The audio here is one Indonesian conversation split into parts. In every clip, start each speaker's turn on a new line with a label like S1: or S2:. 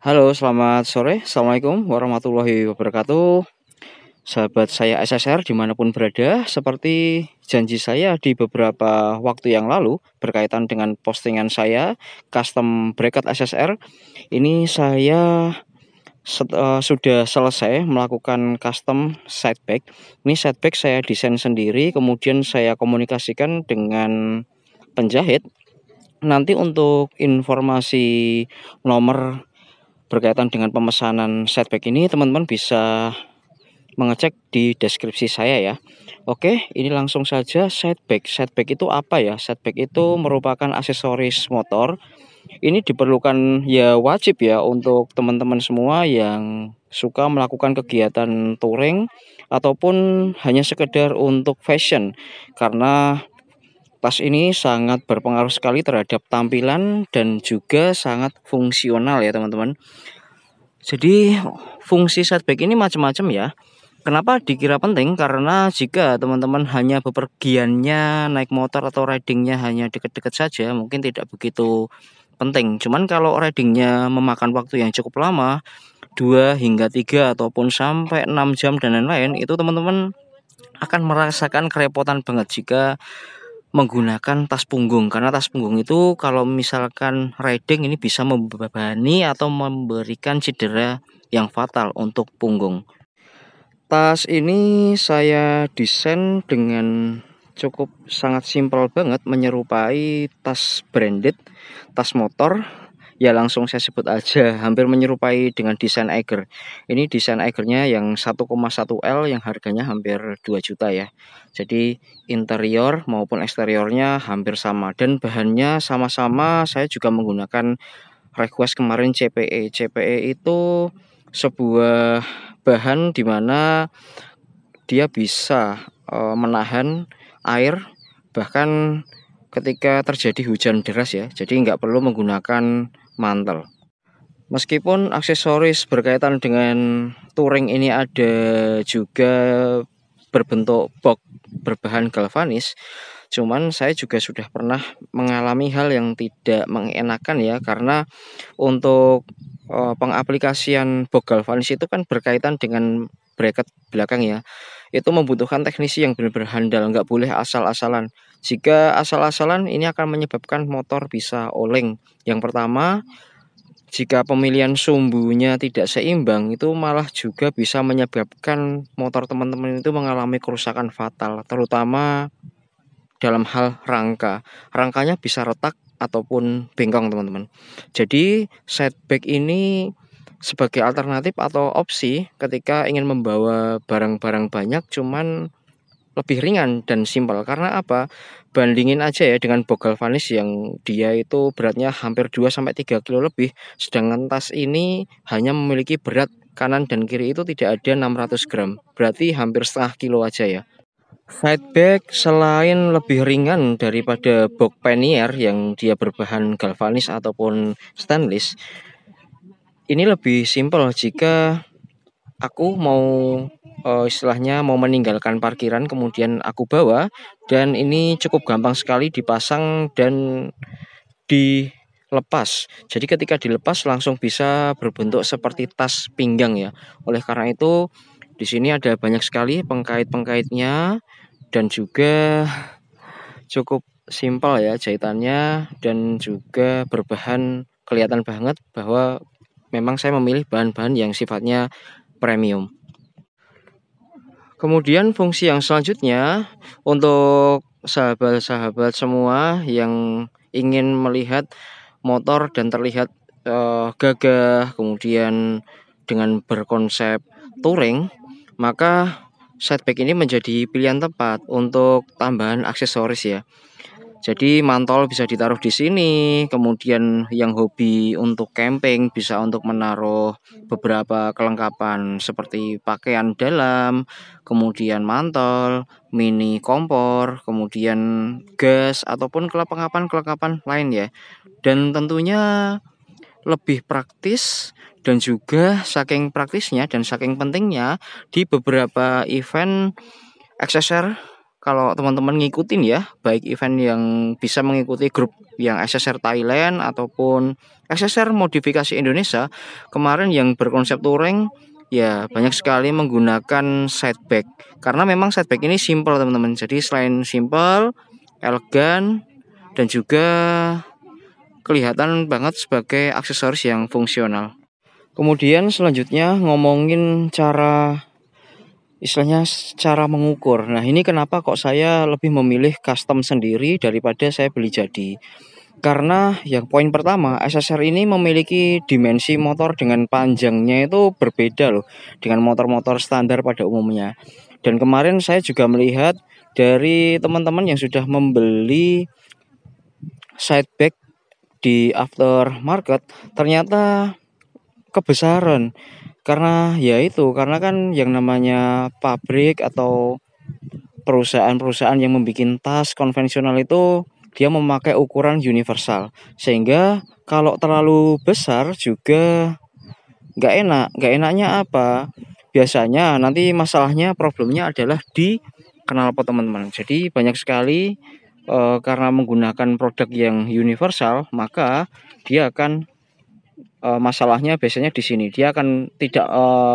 S1: Halo, selamat sore. Assalamualaikum warahmatullahi wabarakatuh. Sahabat saya SSR dimanapun berada, seperti janji saya di beberapa waktu yang lalu berkaitan dengan postingan saya custom bracket SSR. Ini saya sudah selesai melakukan custom sideback. Ini sideback saya desain sendiri, kemudian saya komunikasikan dengan penjahit. Nanti untuk informasi nomor berkaitan dengan pemesanan sideback ini, teman-teman bisa mengecek di deskripsi saya ya. Oke, ini langsung saja sideback. Sideback itu apa ya? Sideback itu merupakan aksesoris motor. Ini diperlukan ya, wajib ya untuk teman-teman semua yang suka melakukan kegiatan touring ataupun hanya sekedar untuk fashion, karena tas ini sangat berpengaruh sekali terhadap tampilan dan juga sangat fungsional ya teman-teman. Jadi fungsi sideback ini macam-macam ya. Kenapa dikira penting? Karena jika teman-teman hanya bepergiannya naik motor atau ridingnya hanya dekat-dekat saja, mungkin tidak begitu penting. Cuman kalau ridingnya memakan waktu yang cukup lama, 2 hingga 3 ataupun sampai 6 jam dan lain-lain, itu teman-teman akan merasakan kerepotan banget jika menggunakan tas punggung. Karena tas punggung itu kalau misalkan riding ini bisa membebani atau memberikan cedera yang fatal untuk punggung. Tas ini saya desain dengan cukup sangat simpel banget, menyerupai tas branded, tas motor. Ya langsung saya sebut aja, hampir menyerupai dengan desain Eiger. Ini desain Eigernya yang 1,1L yang harganya hampir 2 juta ya. Jadi interior maupun eksteriornya hampir sama, dan bahannya sama-sama saya juga menggunakan request kemarin CPE. CPE itu sebuah bahan dimana dia bisa menahan air bahkan ketika terjadi hujan deras ya. Jadi nggak perlu menggunakan mantel. Meskipun aksesoris berkaitan dengan touring ini ada juga berbentuk box berbahan galvanis, cuman saya juga sudah pernah mengalami hal yang tidak mengenakan ya, karena untuk pengaplikasian box galvanis itu kan berkaitan dengan bracket belakang ya. Itu membutuhkan teknisi yang benar-benar handal, nggak boleh asal-asalan. Jika asal-asalan ini akan menyebabkan motor bisa oleng. Yang pertama, jika pemilihan sumbunya tidak seimbang, itu malah juga bisa menyebabkan motor teman-teman itu mengalami kerusakan fatal, terutama dalam hal rangka. Rangkanya bisa retak ataupun bengkong teman-teman. Jadi sideback ini sebagai alternatif atau opsi ketika ingin membawa barang-barang banyak cuman lebih ringan dan simpel. Karena apa? Bandingin aja ya dengan box galvanis yang dia itu beratnya hampir 2-3 kilo lebih, sedangkan tas ini hanya memiliki berat kanan dan kiri itu tidak ada 600 gram. Berarti hampir setengah kilo aja ya. Sideback selain lebih ringan daripada box pannier yang dia berbahan galvanis ataupun stainless, ini lebih simpel jika aku mau istilahnya mau meninggalkan parkiran kemudian aku bawa, dan ini cukup gampang sekali dipasang dan dilepas. Jadi ketika dilepas langsung bisa berbentuk seperti tas pinggang ya. Oleh karena itu di sini ada banyak sekali pengkait-pengkaitnya dan juga cukup simpel ya jahitannya, dan juga berbahan kelihatan banget bahwa memang saya memilih bahan-bahan yang sifatnya premium. Kemudian fungsi yang selanjutnya untuk sahabat-sahabat semua yang ingin melihat motor dan terlihat gagah, kemudian dengan berkonsep touring, maka setback ini menjadi pilihan tepat untuk tambahan aksesoris ya. Jadi mantol bisa ditaruh di sini, kemudian yang hobi untuk camping bisa untuk menaruh beberapa kelengkapan seperti pakaian dalam, kemudian mantol, mini kompor, kemudian gas ataupun kelengkapan-kelengkapan lain ya. Dan tentunya lebih praktis, dan juga saking praktisnya dan saking pentingnya di beberapa event SSR, kalau teman-teman ngikutin ya, baik event yang bisa mengikuti grup yang SSR Thailand ataupun SSR modifikasi Indonesia kemarin yang berkonsep touring, ya banyak sekali menggunakan sideback karena memang sideback ini simple teman-teman. Jadi selain simple, elegan, dan juga kelihatan banget sebagai aksesoris yang fungsional. Kemudian selanjutnya ngomongin istilahnya cara mengukur. Nah, ini kenapa kok saya lebih memilih custom sendiri daripada saya beli jadi. Karena yang poin pertama, SSR ini memiliki dimensi motor dengan panjangnya itu berbeda loh dengan motor-motor standar pada umumnya. Dan kemarin saya juga melihat dari teman-teman yang sudah membeli sideback di aftermarket, ternyata kebesaran. Karena kan yang namanya pabrik atau perusahaan-perusahaan yang membuat tas konvensional itu dia memakai ukuran universal, sehingga kalau terlalu besar juga nggak enaknya apa, biasanya nanti masalahnya problemnya adalah di knalpot teman-teman. Jadi banyak sekali karena menggunakan produk yang universal, maka dia akan masalahnya biasanya di sini. Dia akan tidak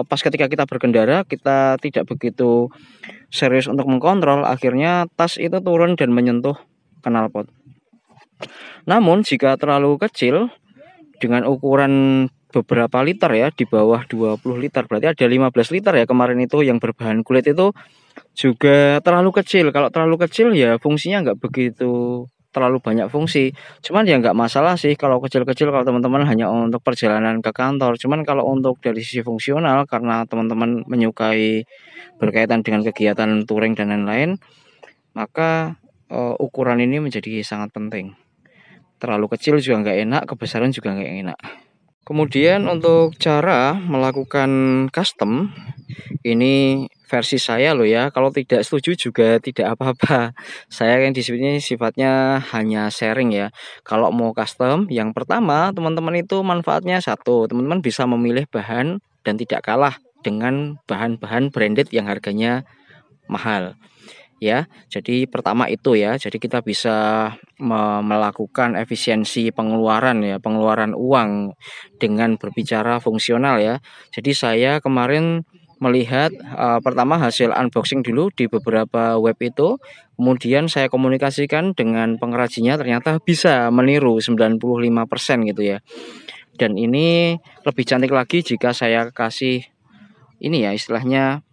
S1: pas ketika kita berkendara, kita tidak begitu serius untuk mengkontrol, akhirnya tas itu turun dan menyentuh knalpot. Namun jika terlalu kecil dengan ukuran beberapa liter ya, di bawah 20 liter, berarti ada 15 liter ya kemarin itu yang berbahan kulit itu juga terlalu kecil. Kalau terlalu kecil ya fungsinya nggak begitu terlalu banyak fungsi. Cuman ya nggak masalah sih kalau kecil-kecil, kalau teman-teman hanya untuk perjalanan ke kantor. Cuman kalau untuk dari sisi fungsional, karena teman-teman menyukai berkaitan dengan kegiatan touring dan lain-lain, maka ukuran ini menjadi sangat penting. Terlalu kecil juga nggak enak, kebesaran juga nggak enak. Kemudian untuk cara melakukan custom, ini versi saya loh ya. Kalau tidak setuju juga tidak apa-apa. Saya yang di sini sifatnya hanya sharing ya. Kalau mau custom, yang pertama teman-teman itu manfaatnya satu, teman-teman bisa memilih bahan dan tidak kalah dengan bahan-bahan branded yang harganya mahal. Ya, jadi pertama itu ya. Jadi kita bisa melakukan efisiensi pengeluaran ya, pengeluaran uang dengan berbicara fungsional ya. Jadi saya kemarin melihat pertama hasil unboxing dulu di beberapa web itu, kemudian saya komunikasikan dengan pengrajinnya, ternyata bisa meniru 95% gitu ya. Dan ini lebih cantik lagi jika saya kasih ini ya, istilahnya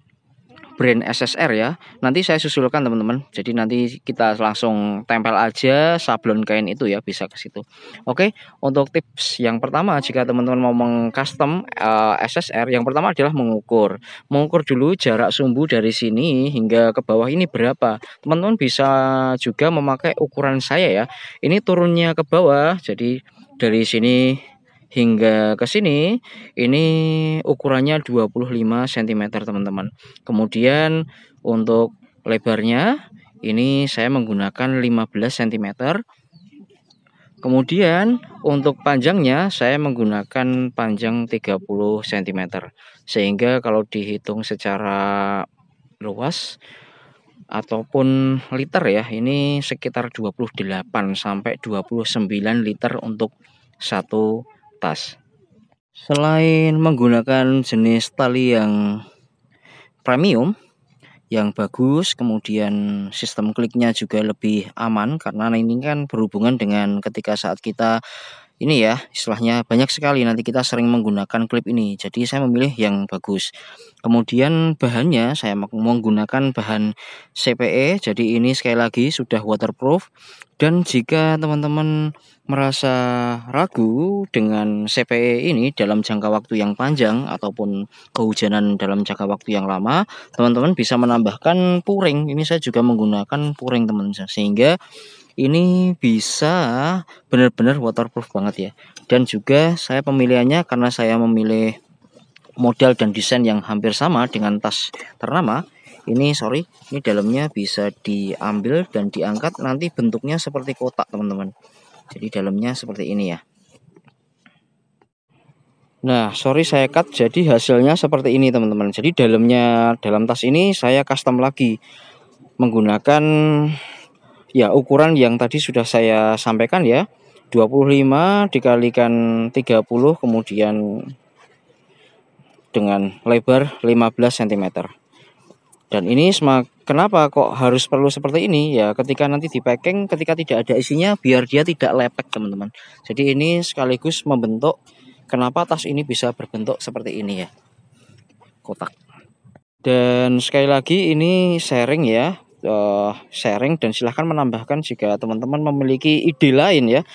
S1: brand SSR ya. Nanti saya susulkan teman-teman. Jadi nanti kita langsung tempel aja sablon kain itu ya, bisa ke situ. Oke, untuk tips yang pertama jika teman-teman mau mengcustom SSR, yang pertama adalah mengukur. Mengukur dulu jarak sumbu dari sini hingga ke bawah ini berapa. Teman-teman bisa juga memakai ukuran saya ya. Ini turunnya ke bawah. Jadi dari sini hingga ke sini ini ukurannya 25 cm teman-teman. Kemudian untuk lebarnya ini saya menggunakan 15 cm. Kemudian untuk panjangnya saya menggunakan panjang 30 cm. Sehingga kalau dihitung secara luas ataupun liter ya, ini sekitar 28 sampai 29 liter untuk satu tas. Selain menggunakan jenis tali yang premium, yang bagus, kemudian sistem kliknya juga lebih aman karena ini kan berhubungan dengan ketika saat kita ini ya, istilahnya banyak sekali nanti kita sering menggunakan klip ini. Jadi saya memilih yang bagus. Kemudian bahannya saya menggunakan bahan CPE. Jadi ini sekali lagi sudah waterproof. Dan jika teman-teman merasa ragu dengan CPE ini dalam jangka waktu yang panjang ataupun kehujanan dalam jangka waktu yang lama, teman-teman bisa menambahkan puring. Ini saya juga menggunakan puring teman-teman, sehingga ini bisa benar-benar waterproof banget ya. Dan juga saya pemilihannya karena saya memilih model dan desain yang hampir sama dengan tas ternama. Ini dalamnya bisa diambil dan diangkat, nanti bentuknya seperti kotak teman-teman. Jadi dalamnya seperti ini ya. Nah, saya cut, jadi hasilnya seperti ini teman-teman. Jadi dalam tas ini saya custom lagi menggunakan ya ukuran yang tadi sudah saya sampaikan ya, 25 dikalikan 30, kemudian dengan lebar 15 cm. Dan ini kenapa kok harus perlu seperti ini ya, ketika nanti di packing, ketika tidak ada isinya, biar dia tidak lepek teman-teman. Jadi ini sekaligus membentuk kenapa tas ini bisa berbentuk seperti ini ya, kotak. Dan sekali lagi ini sharing ya, sharing, dan silahkan menambahkan jika teman-teman memiliki ide lain ya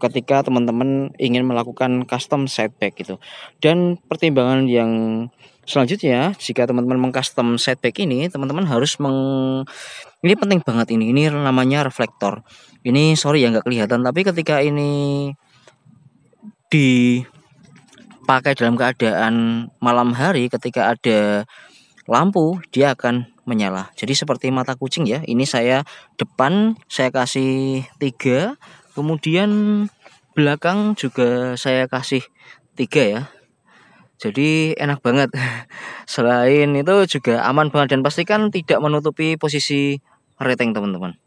S1: ketika teman-teman ingin melakukan custom side bag gitu. Dan pertimbangan yang selanjutnya, jika teman-teman mengcustom side bag ini, teman-teman harus ini penting banget, ini namanya reflektor. Ini ya nggak kelihatan, tapi ketika ini dipakai dalam keadaan malam hari, ketika ada lampu, dia akan menyala. Jadi seperti mata kucing ya. Ini saya depan saya kasih 3, kemudian belakang juga saya kasih 3 ya. Jadi enak banget. Selain itu juga aman banget, dan pastikan tidak menutupi posisi rating teman-teman.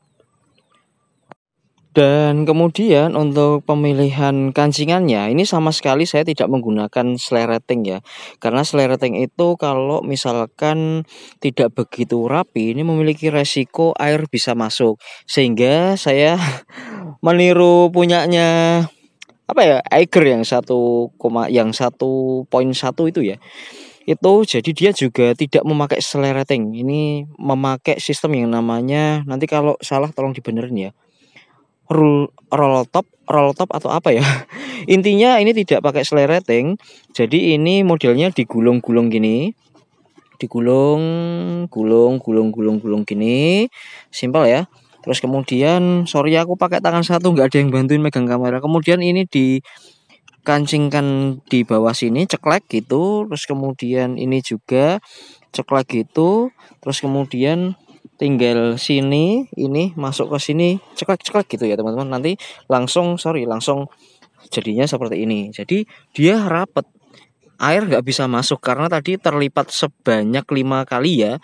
S1: Dan kemudian untuk pemilihan kancingannya, ini sama sekali saya tidak menggunakan slerating ya. Karena slerating itu kalau misalkan tidak begitu rapi, ini memiliki resiko air bisa masuk. Sehingga saya meniru punyanya Eiger yang 1,1 itu ya. Itu jadi dia juga tidak memakai slerating. Ini memakai sistem yang namanya, nanti kalau salah tolong dibenerin ya, roll top atau apa ya. Intinya ini tidak pakai slerating. Jadi ini modelnya digulung-gulung gini. Gulung gini. Simpel ya. Terus kemudian aku pakai tangan satu, nggak ada yang bantuin megang kamera. Kemudian ini dikancingkan di bawah sini, ceklek gitu. Terus kemudian ini juga ceklek gitu. Terus kemudian tinggal sini, ini masuk ke sini, ceklek gitu ya teman-teman. Nanti langsung jadinya seperti ini. Jadi dia rapet, air nggak bisa masuk karena tadi terlipat sebanyak 5 kali ya.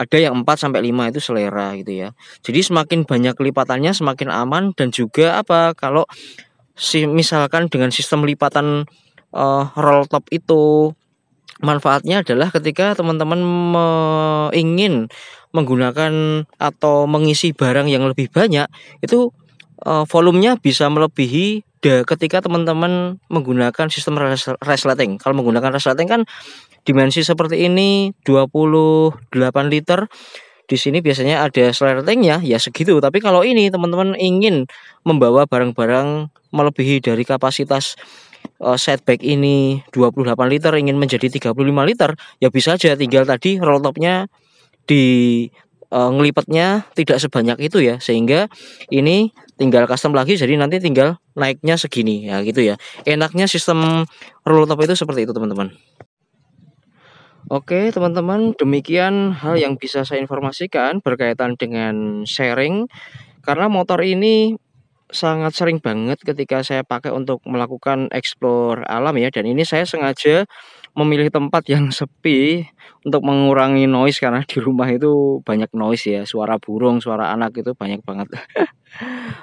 S1: Ada yang 4-5 itu selera gitu ya. Jadi semakin banyak lipatannya semakin aman. Dan juga kalau misalkan dengan sistem lipatan roll top itu, manfaatnya adalah ketika teman-teman ingin menggunakan atau mengisi barang yang lebih banyak, itu volumenya bisa melebihi ketika teman-teman menggunakan sistem resleting. Kalau menggunakan resleting kan dimensi seperti ini 28 liter. Di sini biasanya ada sleratingnya ya segitu. Tapi kalau ini teman-teman ingin membawa barang-barang melebihi dari kapasitas side bag ini 28 liter, ingin menjadi 35 liter, ya bisa aja tinggal tadi roll topnya ngelipatnya tidak sebanyak itu ya, sehingga ini tinggal custom lagi, jadi nanti tinggal naiknya segini ya gitu ya. Enaknya sistem roll top itu seperti itu teman-teman. Oke teman-teman, demikian hal yang bisa saya informasikan berkaitan dengan sharing. Karena motor ini sangat sering banget ketika saya pakai untuk melakukan explore alam ya. Dan ini saya sengaja memilih tempat yang sepi untuk mengurangi noise, karena di rumah itu banyak noise ya, suara burung, suara anak itu banyak banget.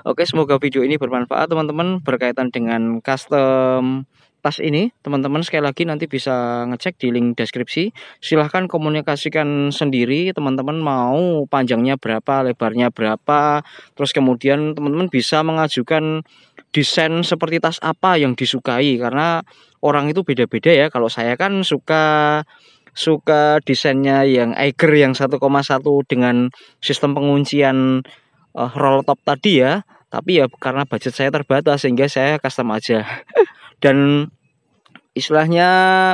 S1: Oke, semoga video ini bermanfaat teman-teman berkaitan dengan custom tas ini, teman-teman sekali lagi nanti bisa ngecek di link deskripsi. Silahkan komunikasikan sendiri, teman-teman mau panjangnya berapa, lebarnya berapa. Terus kemudian teman-teman bisa mengajukan desain seperti tas apa yang disukai, karena orang itu beda-beda ya. Kalau saya kan suka desainnya yang Eiger yang 1,1 dengan sistem penguncian roll top tadi ya. Tapi ya karena budget saya terbatas sehingga saya custom aja. Dan istilahnya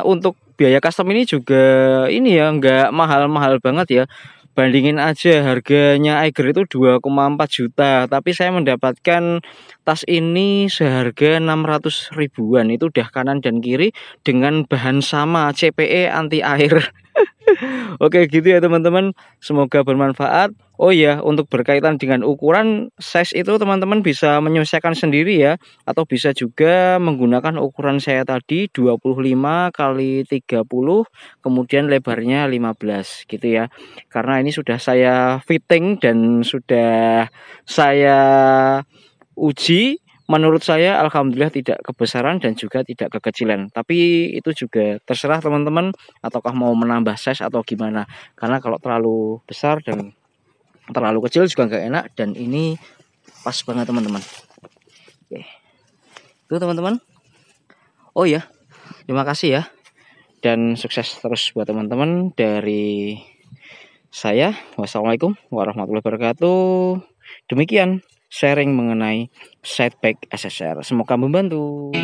S1: untuk biaya custom ini juga ini ya nggak mahal-mahal banget ya. Bandingin aja harganya Eiger itu 2,4 juta, tapi saya mendapatkan tas ini seharga 600 ribuan. Itu udah kanan dan kiri dengan bahan sama, CPE anti air. Oke gitu ya teman-teman, semoga bermanfaat. Oh iya, untuk berkaitan dengan ukuran size itu teman-teman bisa menyesuaikan sendiri ya, atau bisa juga menggunakan ukuran saya tadi 25 kali 30, kemudian lebarnya 15 gitu ya. Karena ini sudah saya fitting dan sudah saya uji, menurut saya alhamdulillah tidak kebesaran dan juga tidak kekecilan. Tapi itu juga terserah teman-teman, ataukah mau menambah size atau gimana. Karena kalau terlalu besar dan terlalu kecil juga nggak enak, dan ini pas banget teman-teman. Oke. Itu teman-teman. Oh ya, terima kasih ya. Dan sukses terus buat teman-teman dari saya. Wassalamualaikum warahmatullahi wabarakatuh. Demikian sharing mengenai Setback SSR. Semoga membantu.